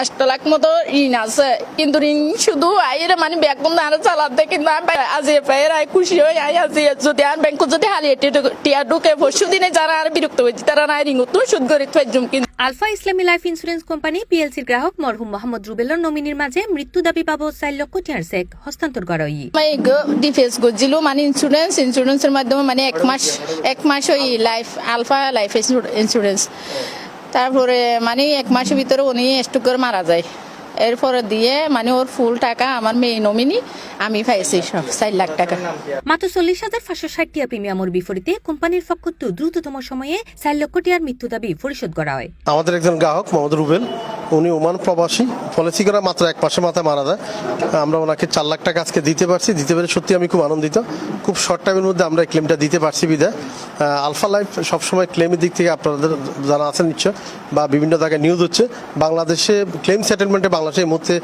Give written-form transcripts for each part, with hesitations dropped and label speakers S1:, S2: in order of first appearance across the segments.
S1: 8 লাখ মতো ঋণ আছে, কিন্তু ঋণ শুধু আইয়ের মানে ব্যাগ বন্ধ আর চালাতে, কিন্তু আমি আজ পায়ের আয় খুশি হয়ে আই আজ যদি আর ব্যাংক যদি হালি টিয়া ঢুকে পরশু দিনে যারা আর বিরক্ত হয়েছে তারা না ঋণ তো সুদ করে ফেলজুম। কিন্তু
S2: আলফা ইসলামী লাইফ ইন্স্যুরেন্স কোম্পানি পিএলসির গ্রাহক মরহুম মোহাম্মদ রুবেলর নমিনির মাঝে মৃত্যু দাবি বাবদ 4 লক্ষ টিয়ার চেক হস্তান্তর করা হয়।
S1: আমি ডিফেন্স করছিল মানে ইন্স্যুরেন্সের মাধ্যমে মানে এক মাস ওই লাইফ আলফা লাইফ ইন্স্যুরেন্স, তারপরে মানে 1 মাসের ভিতরে উনি স্ট্রোক করে মারা যায়। এরপরে দিয়ে মানে ওর ফুল টাকা আমার মেয়ে নমিনি আমি পাইছি 4 লাখ টাকা।
S2: মাত্র 40,560 টিয়া প্রিমিয়ামের বিপরীতে কোম্পানির পক্ষতো দ্রুততম সময়ে 4 লক্ষ টিয়ার মৃত্যু দাবি পরিশোধ করা হয়।
S3: আমাদের একজন গ্রাহক মোহাম্মদ রুবেল, উনি ওমান প্রবাসী, পলিসি করা মাত্র 1 মাসের মাথায় মারা যায়। আমরা ওনাকে 4 লাখ টাকা আজকে দিতে পেরে সত্যি আমি খুব আনন্দিত। খুব শর্ট টাইমের মধ্যে আমরা ক্লেমটা দিতে পারছি বিধায়। আলফা লাইফ সবসময় ক্লেমের দিক থেকে আপনাদের যারা আছেন নিশ্চয় বা বিভিন্ন জায়গায় নিউজ হচ্ছে, বাংলাদেশে ক্লেম সেটেলমেন্টে বাংলাদেশের মধ্যে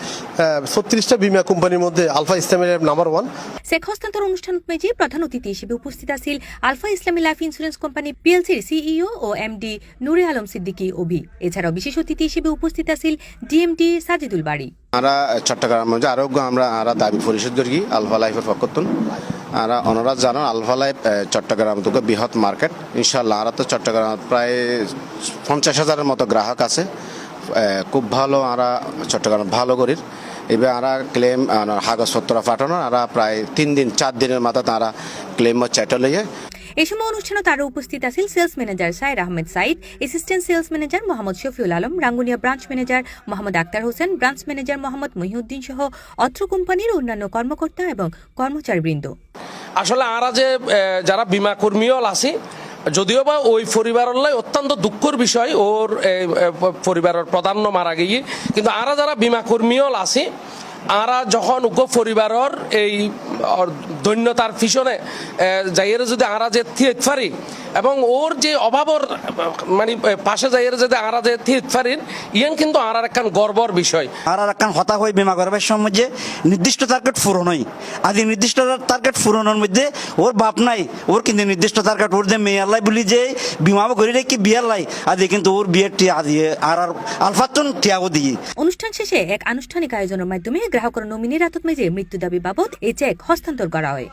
S3: 36টা বিমা কোম্পানির মধ্যে আলফা ইসলামী লাইফ নাম্বার 1।
S2: চেক হস্তান্তর অনুষ্ঠান মেজে প্রধান অতিথি হিসেবে উপস্থিত আছেন আলফা ইসলামী লাইফ ইন্স্যুরেন্স কোম্পানি পিএলসির সিইও ও এমডি নুরে আলম সিদ্দিকী অভি। এছাড়াও বিশেষ অতিথি হিসেবে উপস্থিত আছেন ডিএমডি সাজিদুল বাড়ি।
S4: আমরা চট্টগ্রাম মধ্যে আরোগ্য আমরা দাবি পরিশোধ করি আলফা লাইফের পক্ষতুন। আমরা অনুরাধ জানান আলফা লাইফ চট্টগ্রাম থেকে বৃহৎ মার্কেট। ইনশাল্লাহ আমরা তো চট্টগ্রাম প্রায় 50,000-এর মতো গ্রাহক আছে। খুব ভালো আমরা চট্টগ্রাম ভালো করি। এবার আমরা ক্লেম কাগজপত্র পাঠানো আমরা প্রায় 3-4 দিনের মাথায় তারা ক্লেম চ্যাটেল হয়ে।
S2: এই সময় অনুষ্ঠানে তারা উপস্থিত আছেন sales manager Sair Ahmed Sayeed, assistant sales manager Mohammad Shafiul Alam, Rangunia branch manager Mohammad Akhtar Hossain, branch manager Mohammad Mohiuddin সহ অত্র কোম্পানির অন্যান্য কর্মকর্তা এবং কর্মচারীবৃন্দ।
S5: আসলে আরা যে যারা বিমা কর্মীও আছে, যদিও বা ওই পরিবারের অত্যন্ত দুঃখের বিষয় ওর পরিবারের প্রধান মারা গিয়ে, কিন্তু আরা যারা বিমা কর্মীও আছে আরা যখন উপ পরিবারের এই দৈন্যতার পিছনে যাইয়ের যদি আরা যে থিয়েত পারি এবং ওর যে অভাবর মানে পাশে যাইয়ের যদি আরা যে থিয়েত পারি, ইয়ান কিন্তু আরার একখান গর্বর বিষয়।
S6: আরার একখান হতা হয়ে বিমা করবার সময় যে নির্দিষ্ট টার্গেট পূরণ হয়, আদি নির্দিষ্ট টার্গেট পূরণের মধ্যে ওর বাপ নাই, ওর কিন্তু নির্দিষ্ট টার্গেট ওর যে মেয়ে আল্লাহ বলি যে বিমা করি রে কি বিয়ার লাই আদি কিন্তু ওর বিয়ের টিয়া দিয়ে আর আলফাতুন টিয়াও দিয়ে।
S2: অনুষ্ঠান শেষে এক আনুষ্ঠানিক আয়োজনের মাধ্যমে গ্রাহকের নমিনির হাতত মেজে মৃত্যু দাবি বাবদ এই চেক হস্তান্তর করা হয়।